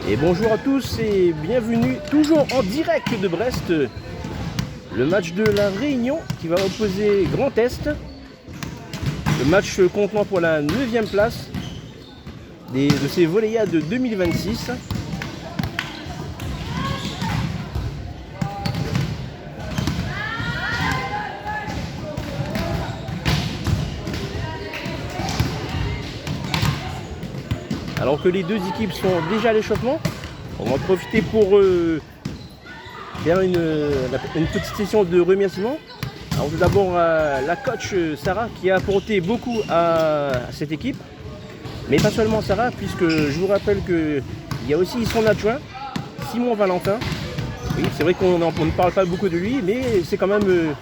Et bonjour à tous et bienvenue toujours en direct de Brest. Le match de la Réunion qui va opposer Grand Est. Le match comptant pour la 9e place de ces Voléas de 2026. Alors que les deux équipes sont déjà à l'échauffement, on va en profiter pour faire une petite session de remerciements. Alors tout d'abord la coach Sarah qui a apporté beaucoup à cette équipe, mais pas seulement Sarah, puisque je vous rappelle qu'il y a aussi son adjoint, Simon Valentin. Oui, c'est vrai qu'on ne parle pas beaucoup de lui, mais c'est quand même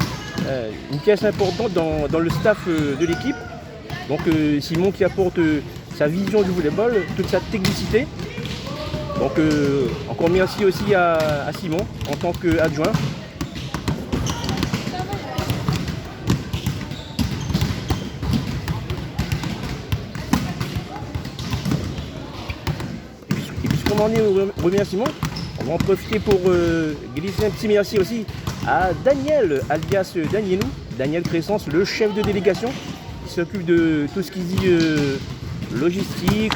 une pièce importante dans le staff de l'équipe. Donc Simon qui apporte sa vision du volleyball, toute sa technicité. Donc encore merci aussi à Simon en tant qu'adjoint. Et puisqu'on en est au remerciement, on va en profiter pour glisser un petit merci aussi à Daniel, alias Danielou, Daniel Cressence, le chef de délégation, qui s'occupe de tout ce qui dit logistique,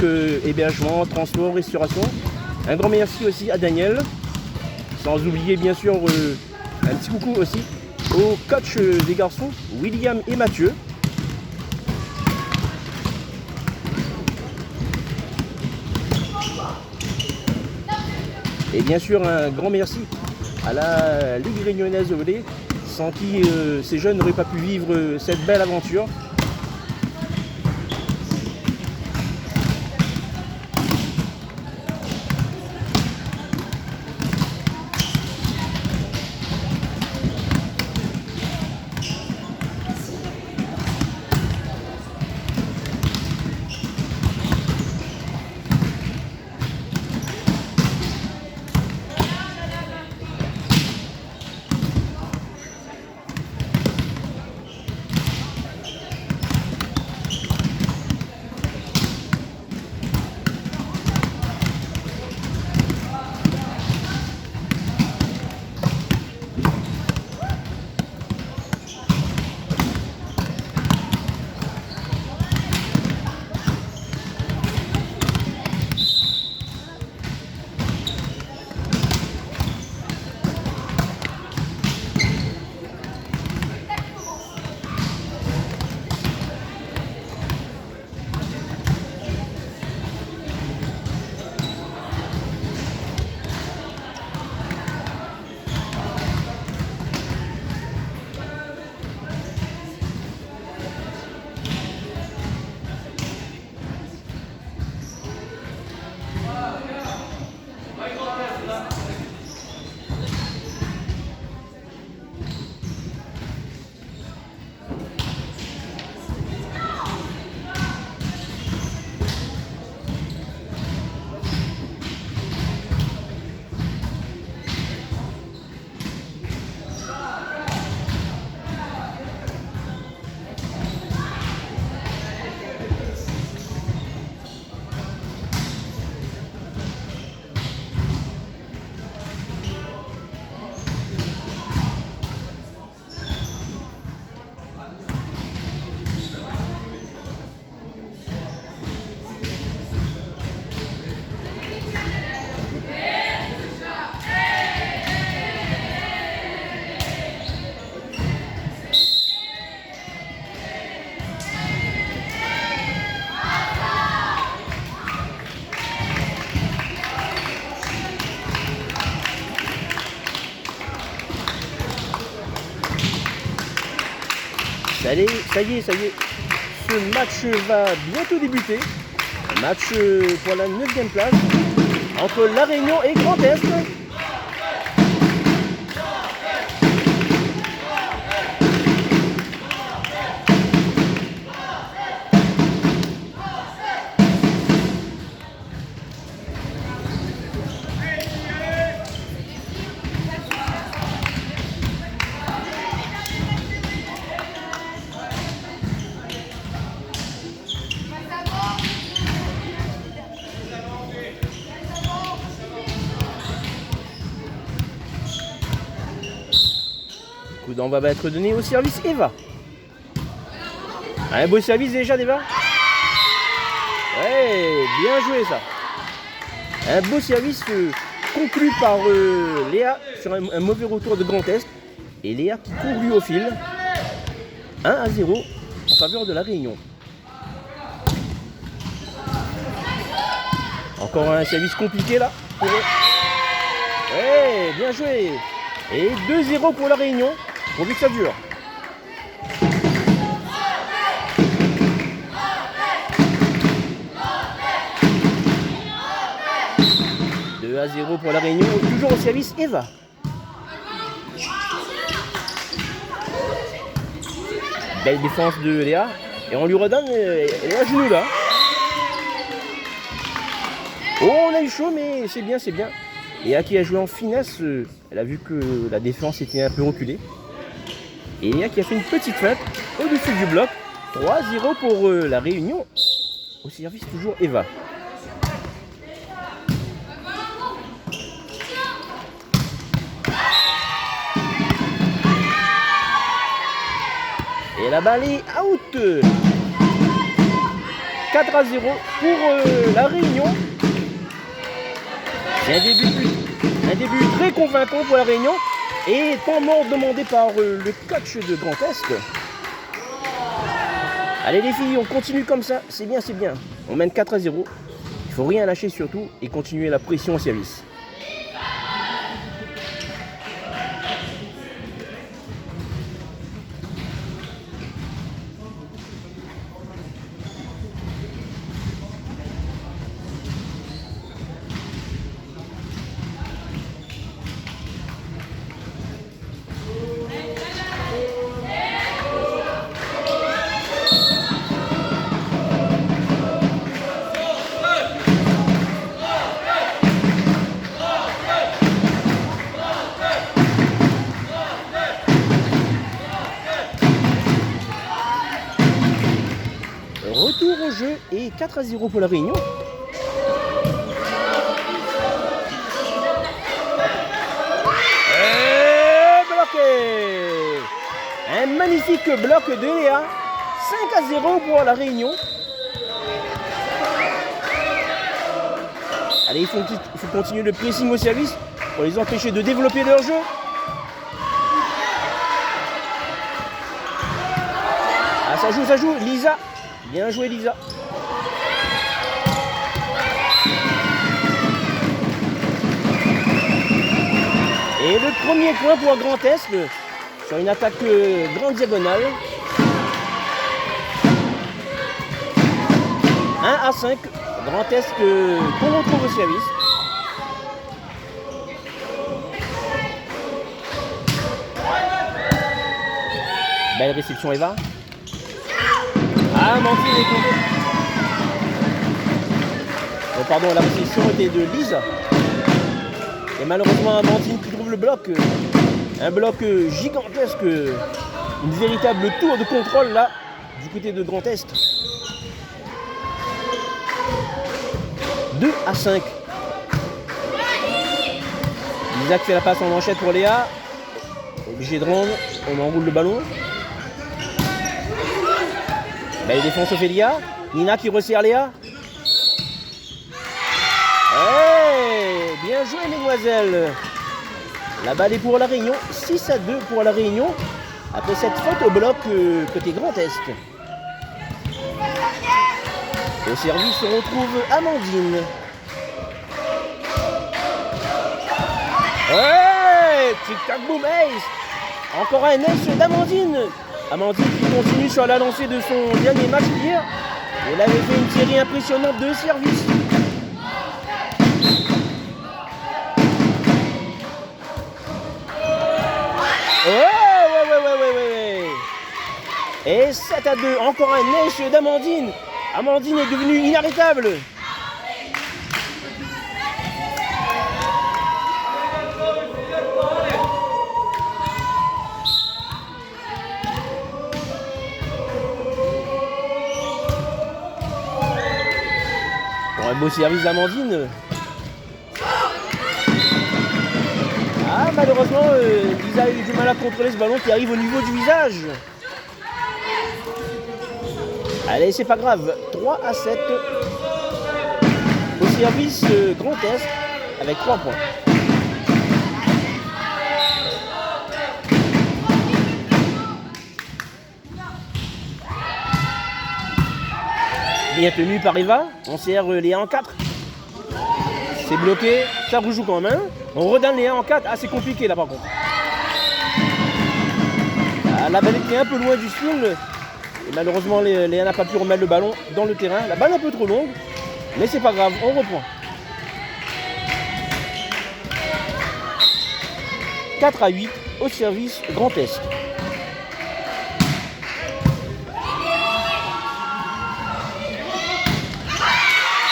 hébergement, transport, restauration. Un grand merci aussi à Daniel, sans oublier bien sûr un petit coucou aussi aux coachs des garçons, William et Mathieu. Et bien sûr un grand merci à la Ligue réunionnaise de volley, sans qui ces jeunes n'auraient pas pu vivre cette belle aventure. Allez, ça y est, ce match va bientôt débuter. Match pour la 9e place entre La Réunion et Grand Est. on va être donné au service Eva. Un beau service déjà d'Eva. Ouais, bien joué ça. Un beau service conclu par Léa sur un mauvais retour de Grand Est. Et Léa qui conclut au fil. 1-0 en faveur de la Réunion. Encore un service compliqué là pour eux. Ouais, bien joué. Et 2-0 pour la Réunion. Pourvu que ça dure. À 0 pour la Réunion, toujours au service Eva. Belle défense de Léa. Et on lui redonne, elle est à genoux là. Oh, on a eu chaud, mais c'est bien, c'est bien. Léa qui a joué en finesse, elle a vu que la défense était un peu reculée. Et Léa qui a fait une petite feinte au-dessus du bloc. 3-0 pour la Réunion. Au service toujours Eva. Et la balle est out. 4-0 pour la Réunion. C'est un début très convaincant pour la Réunion. Et temps mort demandé par le coach de Grand Est. Allez les filles, on continue comme ça. C'est bien, c'est bien. On mène 4-0. Il ne faut rien lâcher surtout et continuer la pression au service. Retour au jeu et 4-0 pour la Réunion. Et bloqué. Un magnifique bloc de Léa. 5-0 pour la Réunion. Allez, il faut continuer le pressing au service pour les empêcher de développer leur jeu. Ah, ça joue, Lisa. Bien joué Lisa. Et le premier point pour Grand Est sur une attaque grande diagonale. 1-5. Grand Est qu'on retrouve au service. Belle réception Eva. Ah, Amandine est tombée. Oh, pardon, la réception était de Lisa. Et malheureusement, Amandine qui trouve le bloc. Un bloc gigantesque. Une véritable tour de contrôle là, du côté de Grand Est. 2-5. Isaac fait la passe en manchette pour Léa. Obligé de rendre. On enroule le ballon. Belle défense Ophélia. Nina qui resserre Léa. Hey, bien joué mesdemoiselles. La balle est pour la Réunion. 6-2 pour la Réunion. Après cette faute au bloc côté Grand Est. Au service on retrouve Amandine. Ouais, tic-tac boom ace. Encore un ace d'Amandine. Amandine qui continue sur la lancée de son dernier match hier. Elle avait fait une série impressionnante de service. Ouais. Et 7-2, encore un ace d'Amandine. Amandine est devenue inarrêtable. Un beau service d'Amandine. Ah, malheureusement, Lisa a eu du mal à contrôler ce ballon qui arrive au niveau du visage. Allez, c'est pas grave. 3-7 au service Grand Est avec 3 points. Bien tenu par Eva. On sert Léa en 4. C'est bloqué. Ça rejoue quand même. On redonne Léa en 4. Ah, c'est compliqué là par contre. Ah, la balle était un peu loin du film. Et malheureusement, Léa n'a pas pu remettre le ballon dans le terrain. La balle est un peu trop longue. Mais c'est pas grave. On reprend. 4-8 au service Grand Est.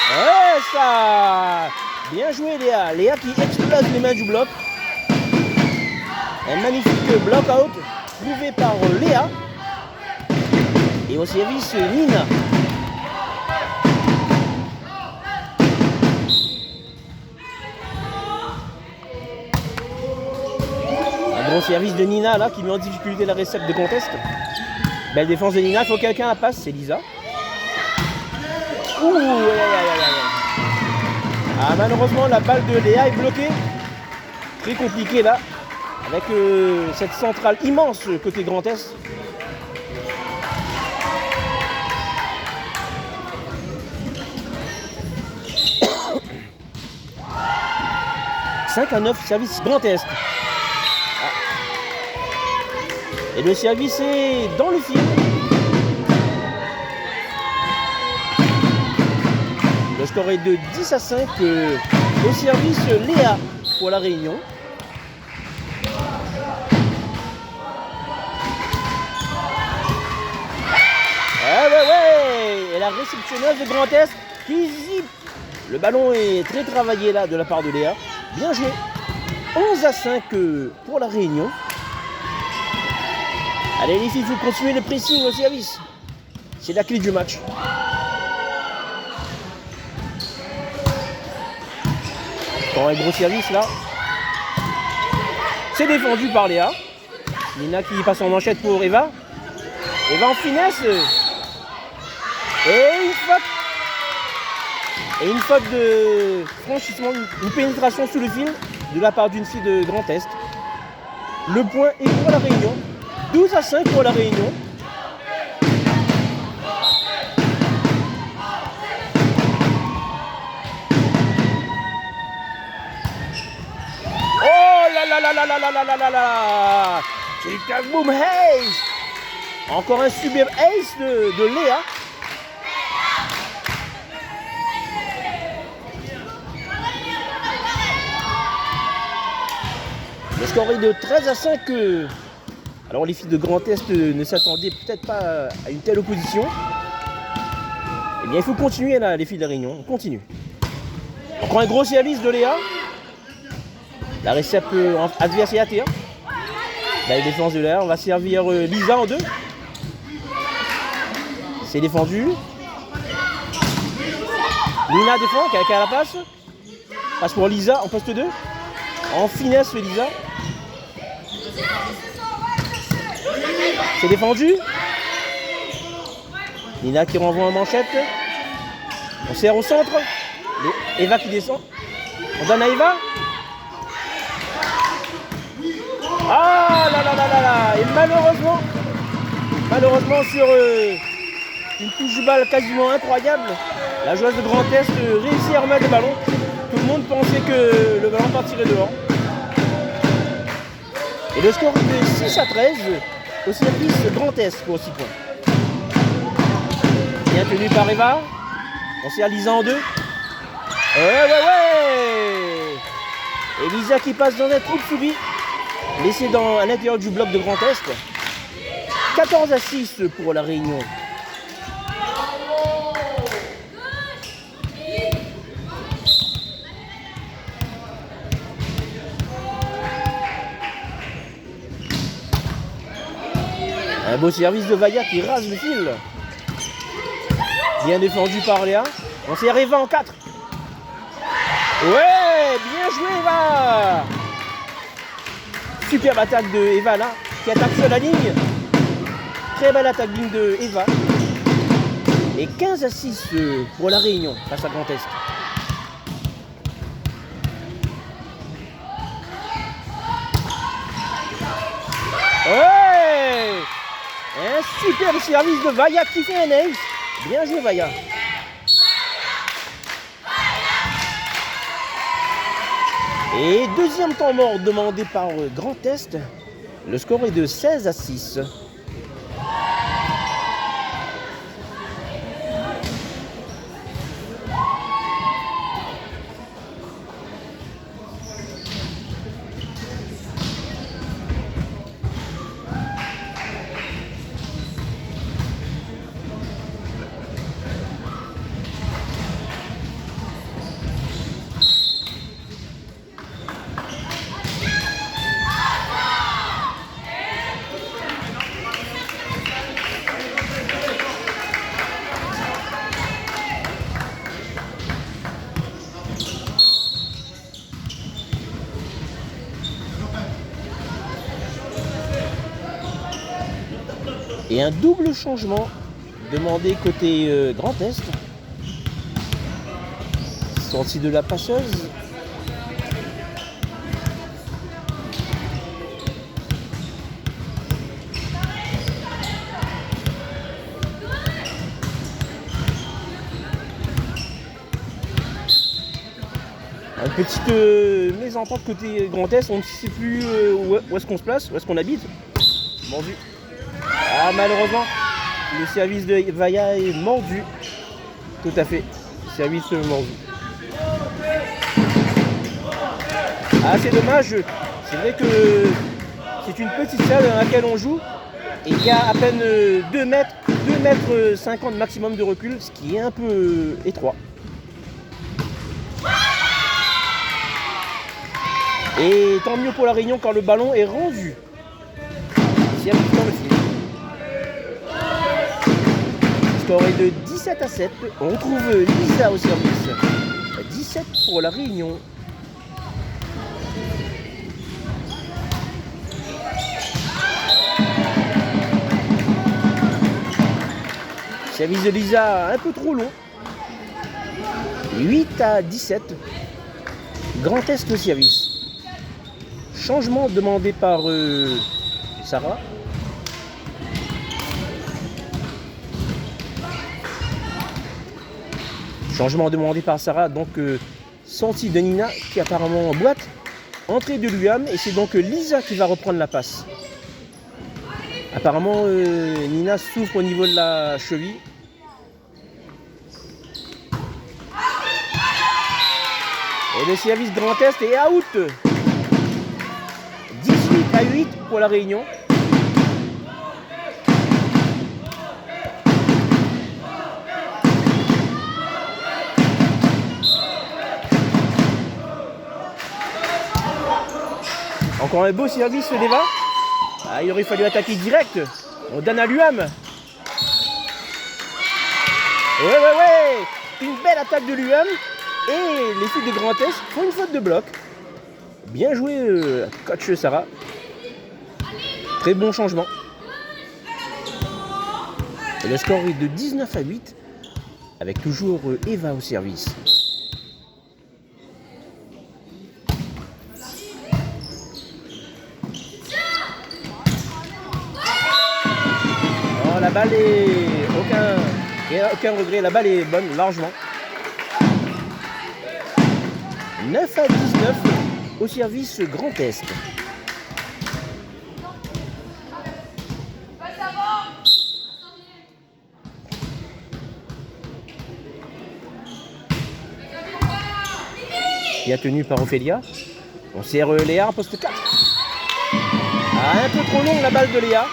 Ouais, ça! Bien joué Léa. Léa qui explose les mains du bloc. Un magnifique block-out trouvé par Léa. Et au service Nina. Un bon service de Nina là qui met en difficulté la récepte de Contest. Belle défense de Nina. Il faut que quelqu'un la passe. C'est Lisa. Ouh, ah, malheureusement la balle de Léa est bloquée. Très compliqué là. Avec cette centrale immense côté Grand Est. « 5-9, service Grand Est. Ah. Et le service est dans le fil. Le score est de 10-5 au service Léa pour la Réunion. Ouais. Et la réceptionneuse de Grand Est qui zippe. Le ballon est très travaillé là de la part de Léa. Bien joué. 11-5 pour la Réunion. Allez les filles, il faut continuer le pressing au service. C'est la clé du match. Encore un gros service là. C'est défendu par Léa. Nina qui passe en manchette pour Eva. Eva en finesse. Et une faute. Et une faute de franchissement, une pénétration sous le fil de la part d'une fille de Grand Est. Le point est pour la Réunion. 12-5 pour la Réunion. Oh là là. C'est boom ace. Encore un superbe ace de Léa. Le score est de 13-5. Alors les filles de Grand Est ne s'attendaient peut-être pas à une telle opposition. Eh bien il faut continuer là les filles de la Réunion. On continue. Encore un gros service de Léa. La récepte adverse est AT1. La défense de Léa. On va servir Lisa en 2. C'est défendu. Nina défend, quelqu'un à la passe. Passe pour Lisa en poste 2. En finesse Lisa. C'est défendu. Nina qui renvoie en manchette. On sert au centre. Eva qui descend. On donne à Eva. Ah là. Et malheureusement sur une touche de balle quasiment incroyable, la joueuse de Grand Est réussit à remettre le ballon. Tout le monde pensait que le ballon partirait dehors. Et le score est de 6-13 au service Grand Est pour 6 points. Bien tenu par Eva. On sert Lisa en 2. Ouais. Et Lisa qui passe dans un trou de souris. Laissé à l'intérieur du bloc de Grand Est. 14-6 pour la Réunion. Un beau service de Vaya qui rase le fil. Bien défendu par Léa. On sert Eva en 4. Ouais, bien joué Eva. Superbe attaque de Eva là, qui attaque sur la ligne. Très belle attaque ligne de Eva. Et 15-6 pour la Réunion face à Grand Est. Ouais! Un superbe service de Vaya qui fait un ace. Bien joué Vaya. Et deuxième temps mort demandé par Grand Est. Le score est de 16-6. Et un double changement demandé côté Grand Est. Sortie de la passeuse. Une petite mésentente côté Grand Est, on ne sait plus où est-ce qu'on se place, où est-ce qu'on habite. Mordu. Ah, malheureusement, le service de Vaya est mordu. Tout à fait, service mordu. Ah, c'est dommage. C'est vrai que c'est une petite salle dans laquelle on joue et il y a à peine 2 mètres 50 maximum de recul, ce qui est un peu étroit. Et tant mieux pour la Réunion quand le ballon est rendu. Service dans le fil. Le score est de 17-7. On retrouve Lisa au service. 17 pour la Réunion. Service de Lisa un peu trop long. 8-17. Grand Est le service. Changement demandé par Sarah. Changement demandé par Sarah, donc sortie de Nina qui apparemment boite. Entrée de Luam et c'est donc Lisa qui va reprendre la passe. Apparemment Nina souffre au niveau de la cheville. Et le service Grand Est est out. 18-8 pour la Réunion. Encore un beau service d'Eva. Ah, il aurait fallu attaquer direct. On donne à Luam. Ouais. Une belle attaque de Luam. Et les filles de Grand Est font une faute de bloc. Bien joué, coach Sarah. Très bon changement. Et le score est de 19-8. Avec toujours Eva au service. Oh, la balle est... Aucun regret, la balle est bonne, largement. 9-19 au service Grand Est. Bien tenu par Ophélia. On sert Léa en poste 4. Ah, un peu trop longue la balle de Léa.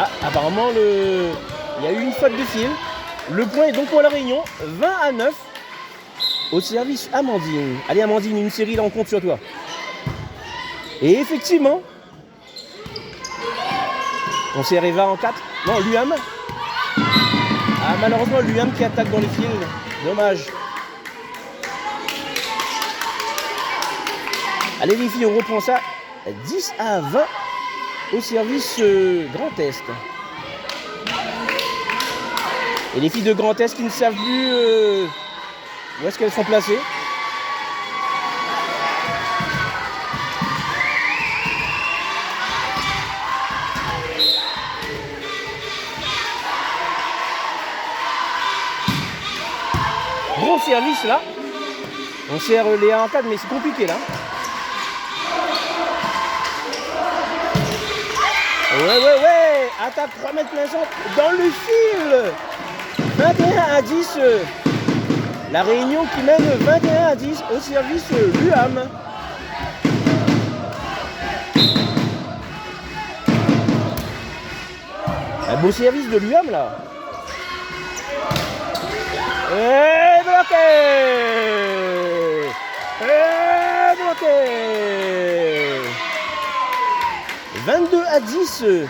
Ah, apparemment, il y a eu une faute de fil. Le point est donc pour la Réunion, 20-9 au service Amandine. Allez Amandine, une série là, on compte sur toi. Et effectivement, on sert Eva en 4. Non, Luam. Ah, malheureusement, l'UM qui attaque dans les fils. Dommage. Allez les filles, on reprend ça. 10-20 au service Grand Est. Et les filles de Grand Est qui ne savent plus où est-ce qu'elles sont placées. Gros service là. On sert les 1 en 4, mais c'est compliqué là. Ouais. Attaque 3 mètres plein centre dans le fil. 21-10. La Réunion qui mène 21-10 au service l'UAM. Un beau service de l'UAM là. Et bloqué. 22-10.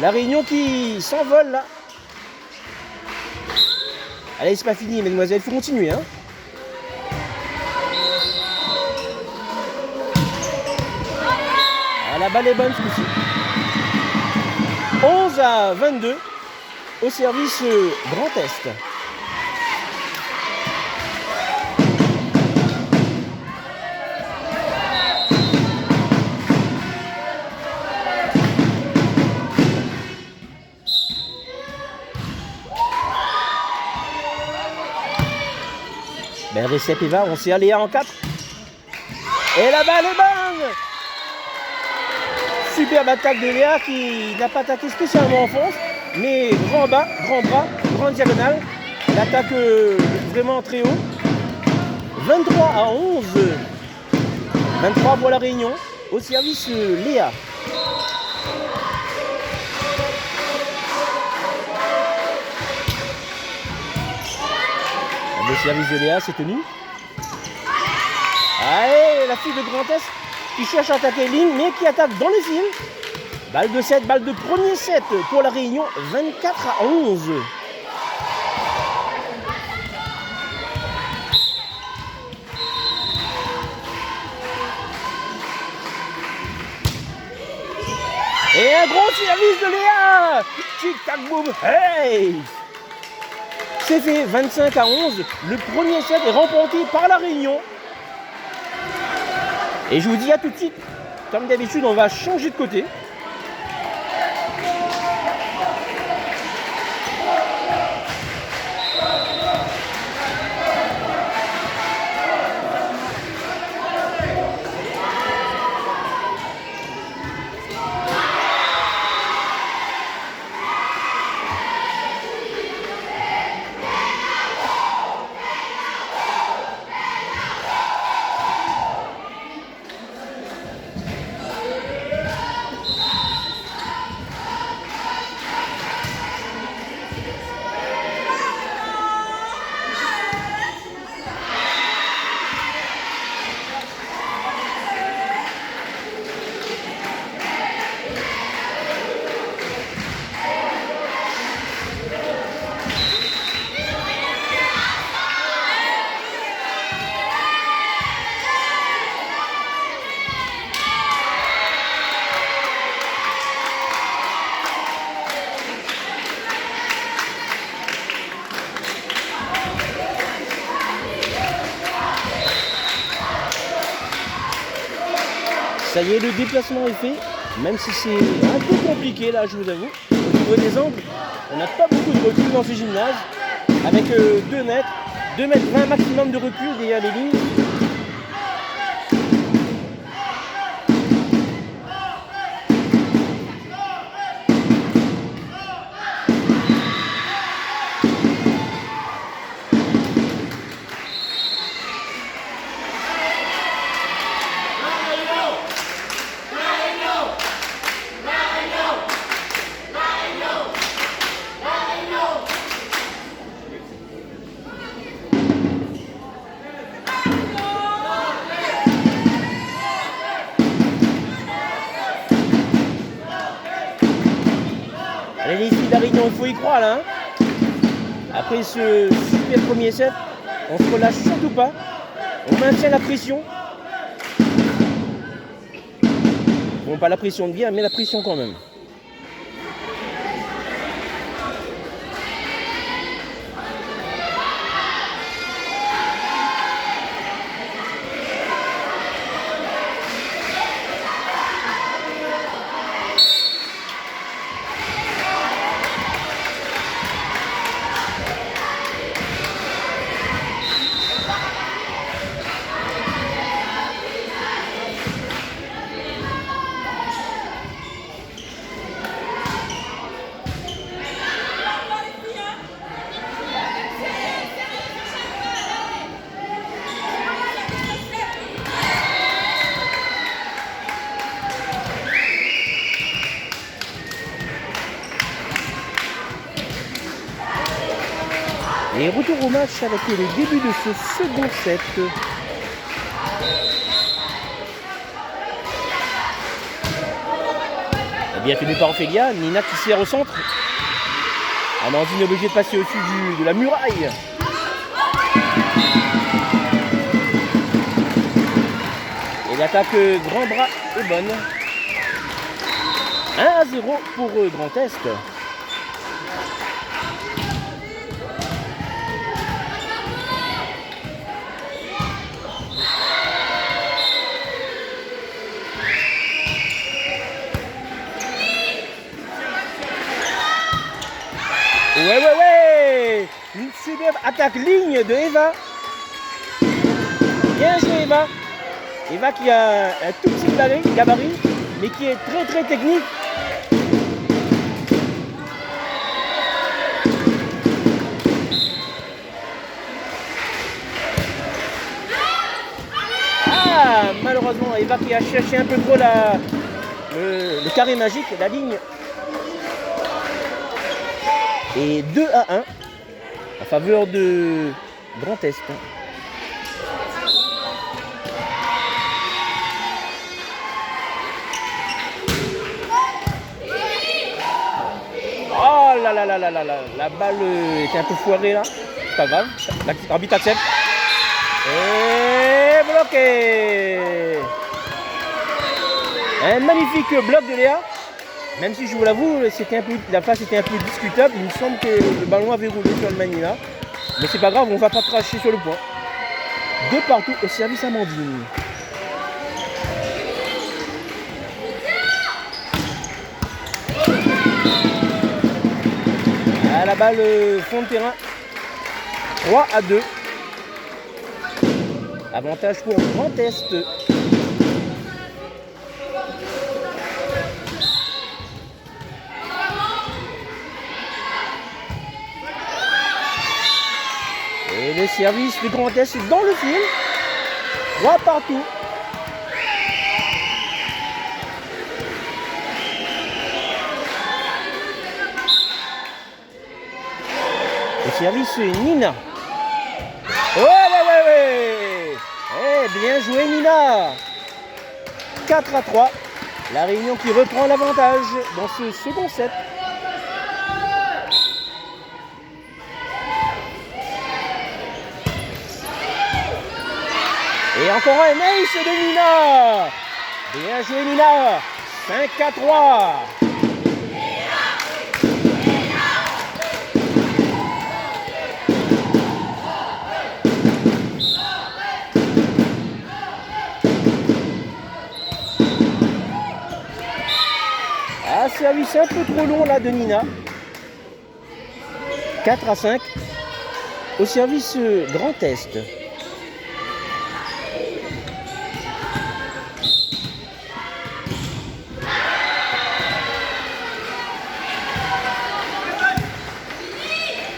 La Réunion qui s'envole là. Allez, c'est pas fini, mesdemoiselles, il faut continuer. Hein. Ah, la balle est bonne ce coup-ci. 11-22 au service Grand Est. Recep Eva, on s'est allé en 4. Et la balle est bonne. Superbe attaque de Léa qui n'a pas attaqué spécialement en France, mais grand bas, grand bras, grande diagonale. L'attaque vraiment très haut. 23-11. 23 pour la Réunion au service Léa. Le service de Léa, c'est tenu. Allez, la fille de Grand Est qui cherche à attaquer ligne, mais qui attaque dans les fils. Balle de 7, balle de premier set pour la Réunion, 24-11. Et un gros service de Léa. Tic-tac boum, hey. C'est fait 25-11. Le premier set est remporté par la Réunion. Et je vous dis à tout de suite, comme d'habitude, on va changer de côté. Ça y est, le déplacement est fait, même si c'est un peu compliqué là, je vous avoue. Au niveau des angles, on n'a pas beaucoup de recul dans ce gymnase, avec 2 mètres, 2 mètres 20 maximum de recul derrière les lignes. Allez les filles d'Arignon, il faut y croire là. Hein. Après ce super premier set, on se relâche surtout pas. On maintient la pression. Bon, pas la pression de guerre, mais la pression quand même. Et retour au match avec le début de ce second set. Bien tenu par Ophélia, Nina qui sert au centre. Amandine est obligée de passer au-dessus de la muraille. Et l'attaque grand bras est bonne. 1-0 pour Grand Est. Ouais. Une superbe attaque ligne de Eva. Bien joué Eva. Eva qui a un tout petit gabarit, mais qui est très technique. Malheureusement, Eva qui a cherché un peu trop le carré magique, la ligne. Et 2-1 en faveur de Grand Est. Oh là là, la balle était un peu foirée là. C'est pas grave, l'arbitre accepte. Et bloqué. Un magnifique bloc de Léa. Même si je vous l'avoue, la phase était un peu discutable. Il me semble que le ballon avait roulé sur le Manila. Mais c'est pas grave, on va pas cracher sur le point. 2 partout au service Amandine. À la balle fond de terrain. 3-2. Avantage pour Grand Est. Et le service du Grand Est dans le fil. 3 partout. Le service Nina. Ouais. Bien joué Nina. 4-3. La Réunion qui reprend l'avantage dans ce second set. Et encore un ace de Nina. Bien joué Nina. 5-3. Service un peu trop long là de Nina. 4-5 au service Grand Est.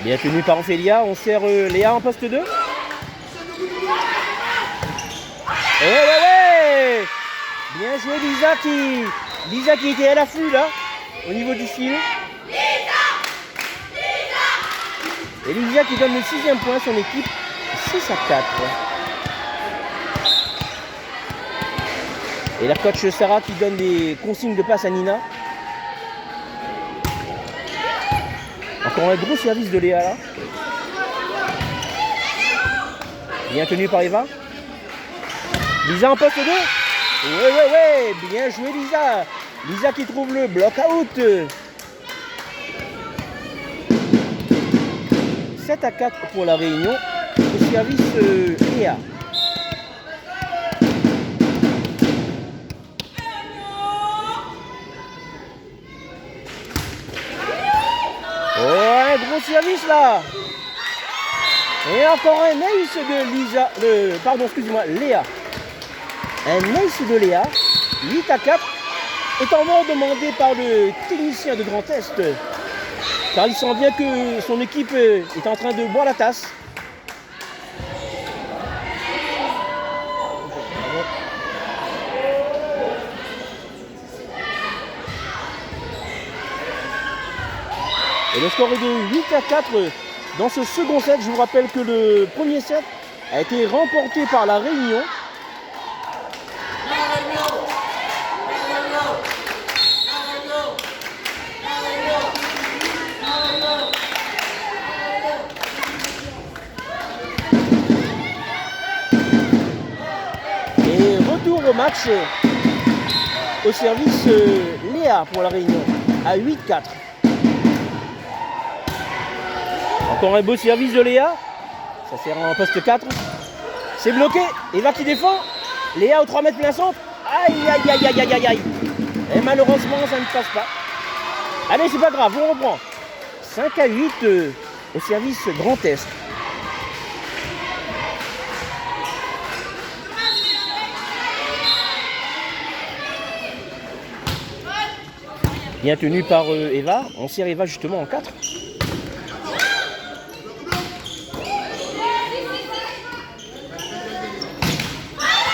Bien tenu par Ophélia, on sert Léa en poste 2. Ouais. Bien joué Lisa qui était à l'affût là, au niveau du fil. Et Lisa qui donne le 6e point à son équipe, 6-4. Et la coach Sarah qui donne des consignes de passe à Nina. En Encore un gros service de Léa là. Bien tenu par Eva. Lisa en poste 2. Ouais. Bien joué Lisa. Lisa qui trouve le block out. 7-4 pour la Réunion. Au service Léa. Oh, un gros service là. Et encore un ace de Lisa. Excusez-moi, Léa. Un ace de Léa. 8-4. Étant mort demandé par le technicien de Grand Est. Car il sent bien que son équipe est en train de boire la tasse. Et le score est de 8-4 dans ce second set. Je vous rappelle que le premier set a été remporté par la Réunion. Et retour au match au service Léa pour la Réunion à 8-4. Encore un beau service de Léa. Ça sert en poste 4. C'est bloqué. Eva qui défend. Léa au 3 mètres plein centre. Aïe. Et malheureusement, ça ne passe pas. Allez, c'est pas grave, on reprend. 5-8 au service Grand Est. Bien tenu par Eva. On sert Eva justement en 4.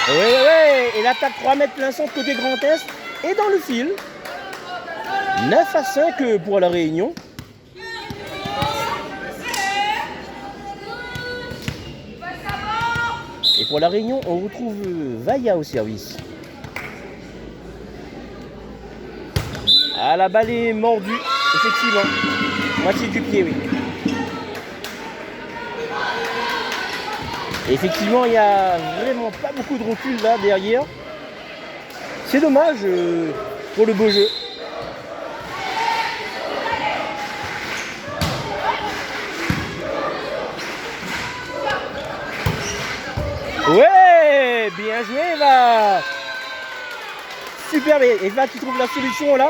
Ouais. Et l'attaque 3 mètres plein centre côté Grand Est est dans le fil. 9-5 pour la Réunion. Et pour la Réunion, on retrouve Vaya au service. Ah, la balle est mordue, effectivement. Moitié du pied, oui. Et effectivement, il n'y a vraiment pas beaucoup de recul là derrière. C'est dommage pour le beau jeu. Ouais, bien joué Eva. Super, Eva qui trouve la solution là.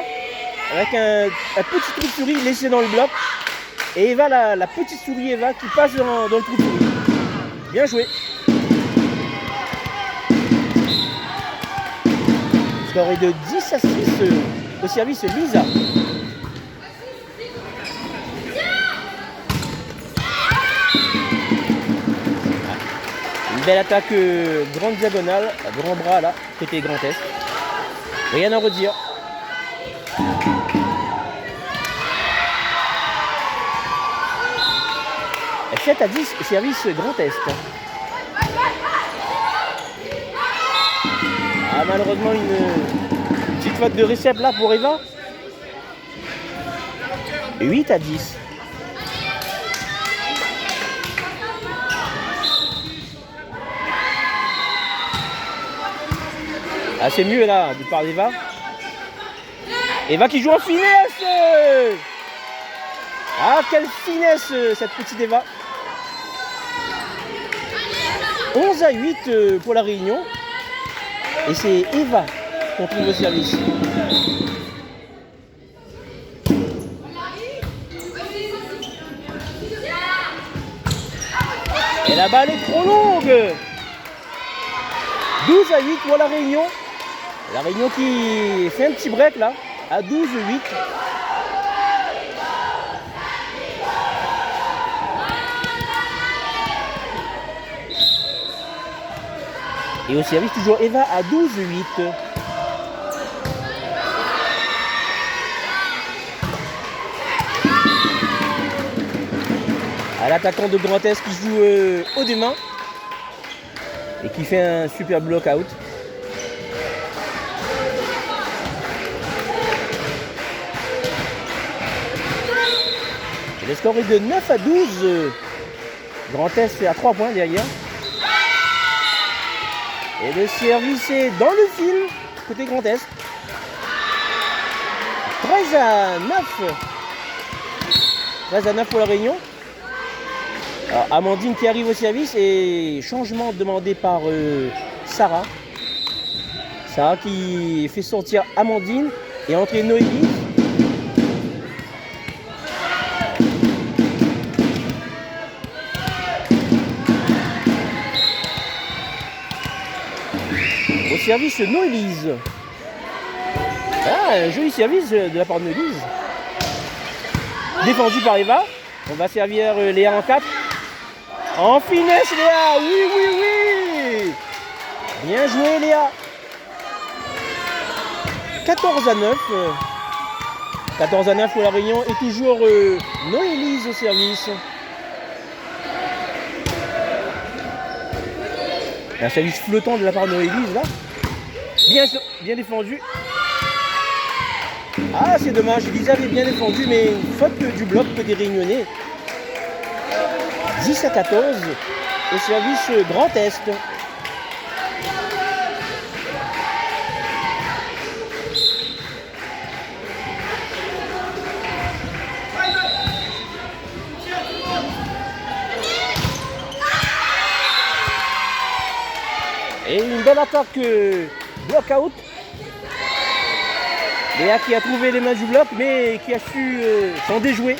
Avec un petit trou de souris laissé dans le bloc. Et Eva, la petite souris Eva qui passe dans le trou de souris. Bien joué. Le score est de 10-6 au service Lisa. Une belle attaque grande diagonale, grand bras là, côté Grand Est. Rien à redire. Et 7-10 au service Grand Est. Ah, malheureusement une petite faute de récep là pour Eva. 8-10. Ah, c'est mieux là, du part d'Eva. Eva qui joue en finesse. Ah, quelle finesse cette petite Eva. 11-8 pour la Réunion. Et c'est Eva qu'on trouve au service. Et la balle est trop longue. 12-8 pour la Réunion. La Réunion qui fait un petit break là, à 12-8. Et au service toujours Eva à 12-8. À l'attaquant de Grand Est qui joue haut des mains. Et qui fait un super block out. Le score est de 9 à 12. Grand Est fait à 3 points derrière. Et le service est dans le fil, côté Grand Est. 13 à 9. 13 à 9 pour la Réunion. Alors, Amandine qui arrive au service et changement demandé par Sarah. Sarah qui fait sortir Amandine et entrer Noélie. Au service Noélise. Ah, un joli service de la part de Noélise. Défendu par Eva. On va servir Léa en 4. En finesse Léa. Oui, oui, oui. Bien joué Léa. 14 à 9. 14 à 9 pour la Réunion. Et toujours Noélise au service. Un service flottant de la part de Noélise là. Bien défendu. Ah, c'est dommage, Lisa avait bien défendu, mais une faute du bloc des Réunionnais. 10 à 14 au service Grand Est. Et une belle attaque block out. Léa qui a trouvé les mains du bloc, mais qui a su s'en déjouer.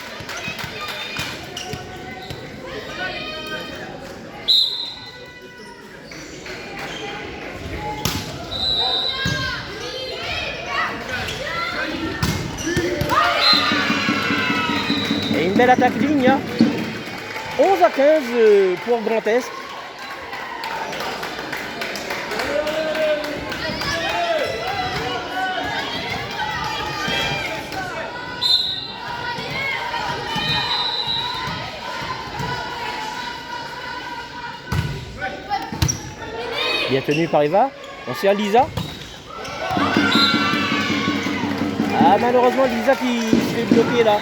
Et une belle attaque ligne. 11 à 15 pour Grand Est. Bien tenu par Eva. On sert Lisa. Ah, malheureusement, Lisa qui se fait bloquer là.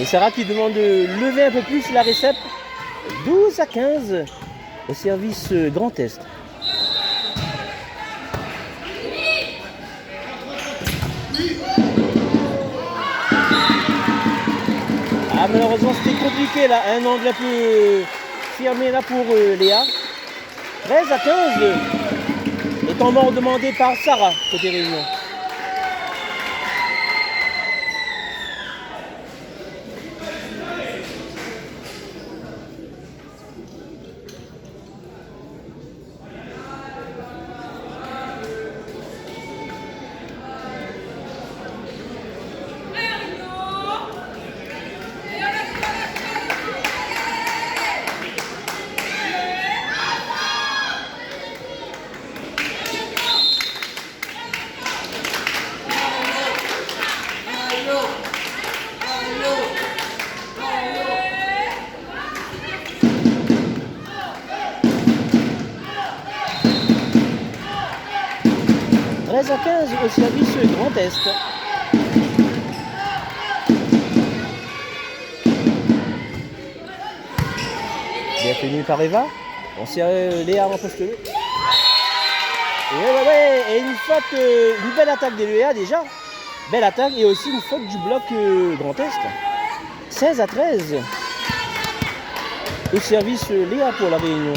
Et Sarah qui demande de lever un peu plus la récepte. 12 à 15 au service Grand Est. Ah, malheureusement c'était compliqué là, un angle un peu fermé là pour Léa. 13 à 15 et temps mort demandé par Sarah côté Réunion. À 15 au service Grand Est. Bien tenu par Eva. On sert Léa en poste. Et une faute, une belle attaque de Léa déjà. Belle attaque et aussi une faute du bloc Grand Est. 16 à 13 au service Léa pour la Réunion.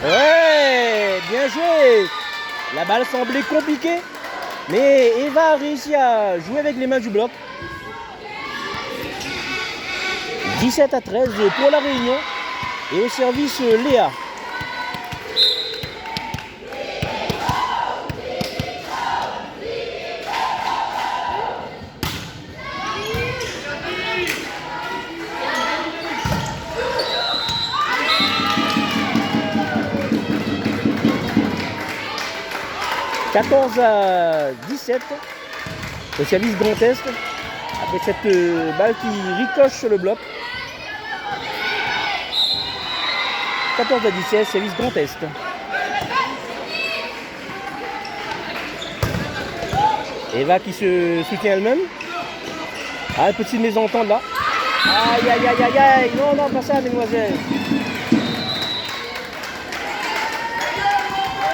Ouais, bien joué. La balle semblait compliquée, mais Eva a réussi à jouer avec les mains du bloc. 17 à 13 pour la Réunion et au service Léa. 14-17 au service Grand Est. Après cette balle qui ricoche sur le bloc. 14-17, service Grand Est. Eva qui se soutient elle-même. Ah, une petite mésentente là. Aïe, aïe, aïe, aïe, aïe. Non, non, pas ça, mesdemoiselles.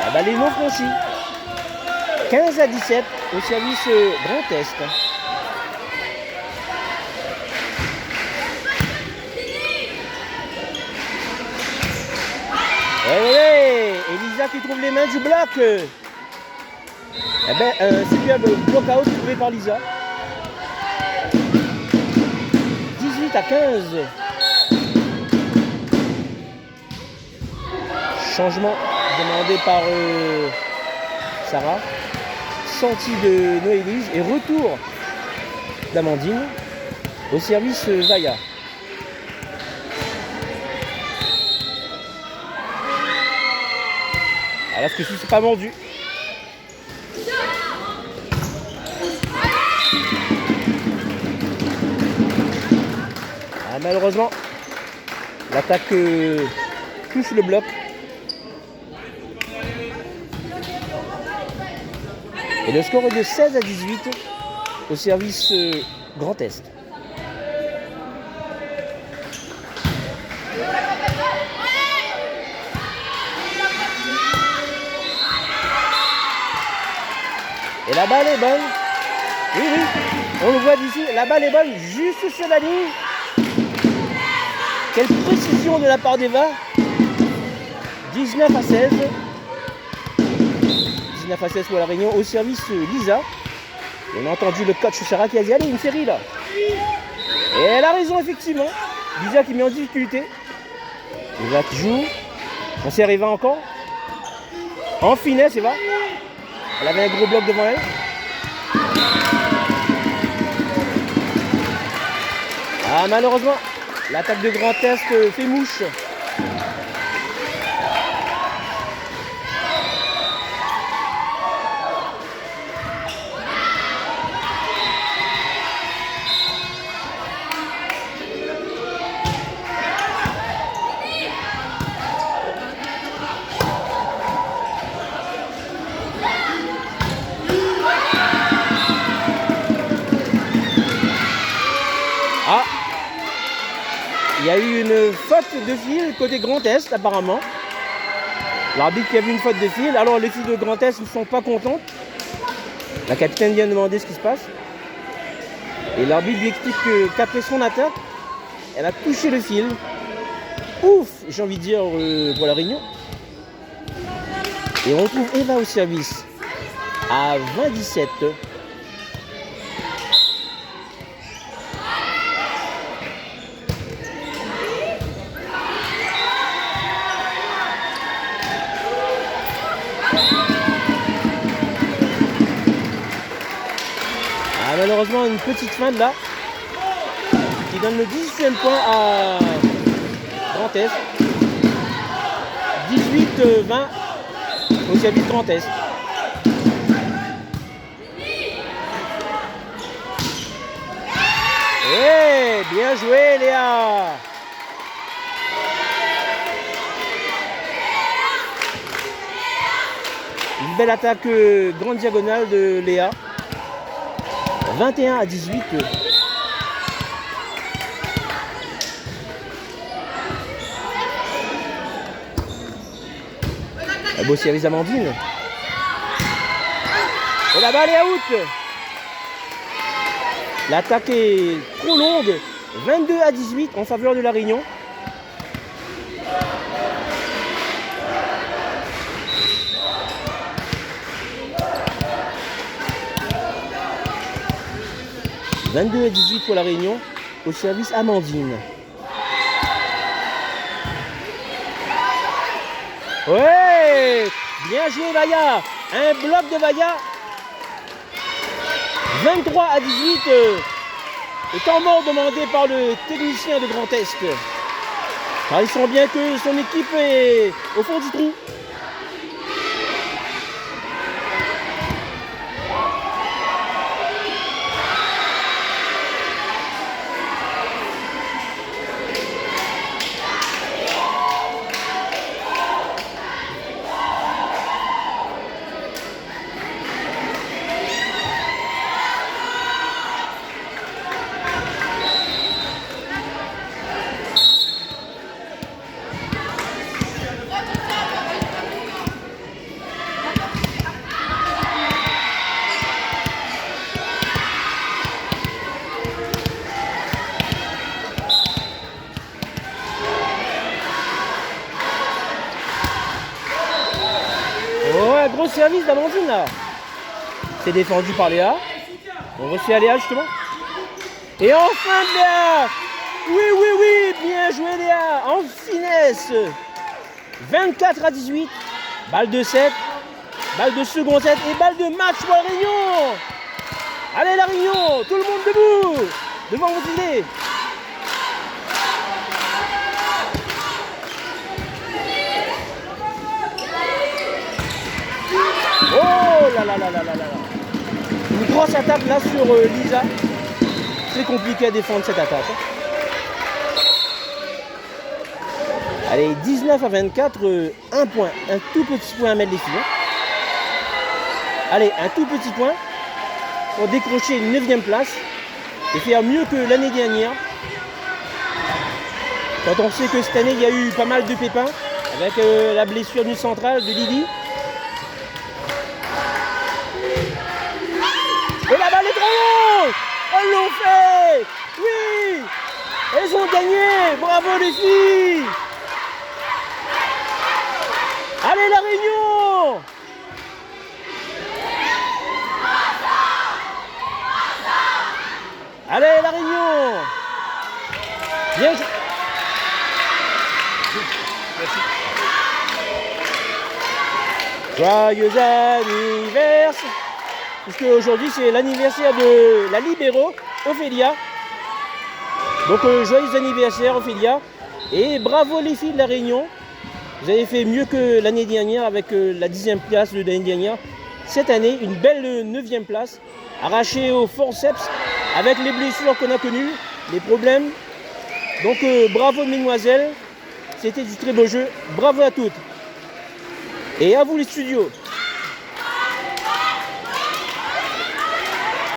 La balle est non franchie. 15-17 au service Grand Est. Elisa qui trouve les mains du bloc. Eh ben, un superbe block-out trouvé par Lisa. 18-15. Changement demandé par Sarah. Sortie de Noélise et retour d'Amandine au service Vaya. Alors que si c'est pas vendu. Ah, malheureusement, l'attaque touche le bloc. Et le score est de 16-18 au service Grand Est. Et la balle est bonne. Oui, oui, on le voit d'ici. La balle est bonne juste sur la ligne. Quelle précision de la part d'Eva. 19-16. 19-16 pour la Réunion au service Lisa. Et on a entendu le coach Sarah qui a dit allez, une série là. Et elle a raison effectivement. Lisa qui met en difficulté. Eva qui joue. On sert Eva encore. En finesse Eva. Elle avait un gros bloc devant elle. Ah, malheureusement, l'attaque de Grand Est fait mouche. Ah, il y a eu une faute de fil côté Grand Est apparemment. L'arbitre qui a vu une faute de fil. Alors les filles de Grand Est ne sont pas contentes. La capitaine vient demander ce qui se passe. Et l'arbitre lui explique qu'après son attaque, elle a touché le fil. Ouf, j'ai envie de dire pour la Réunion. Et on retrouve Eva au service à 20-17. Ah, malheureusement, une petite feinte là qui donne le 18e point à Grand Est. 18-20 au service Grand Est. Hey, bien joué Léa. Une belle attaque grande diagonale de Léa. 21-18. Un beau service d'Amandine. Et la balle est out. L'attaque est trop longue. 22-18 en faveur de la Réunion. « 22-18 pour la Réunion, au service Amandine. » Ouais, bien joué Vaya. Un bloc de Vaya. 23-18. Et temps mort demandé par le technicien de Grand Est. Car il sent bien que son équipe est au fond du trou. gros service d'Amandine là. C'est défendu par Léa. On reçoit Léa justement. Et enfin Léa. Oui, oui, oui, bien joué Léa. En finesse. 24-18. Balle de 7. Balle de second set et balle de match pour la Réunion. Allez la Réunion, tout le monde debout. Devant vos idées. Oh là là là là là là. Une grosse attaque là sur Lisa. C'est compliqué à défendre cette attaque. Allez, 19-24, un point, un tout petit point à mettre les filles. Allez, un tout petit point pour décrocher une 9e place et faire mieux que l'année dernière. Quand on sait que cette année, il y a eu pas mal de pépins avec la blessure du central de Lily. Et la balle est trop longue. Elles l'ont fait. Oui. Elles ont gagné. Bravo les filles. Allez la Réunion. Allez la Réunion. Bien joué. Joyeux anniversaire. Puisque aujourd'hui c'est l'anniversaire de la libéro, Ophélia. Donc joyeux anniversaire Ophélia. Et bravo les filles de la Réunion. Vous avez fait mieux que l'année dernière avec la 10e place de l'année dernière. Cette année, une belle 9e place, arrachée au forceps avec les blessures qu'on a connues, les problèmes. Donc bravo mesdemoiselles, c'était du très beau jeu. Bravo à toutes. Et à vous les studios.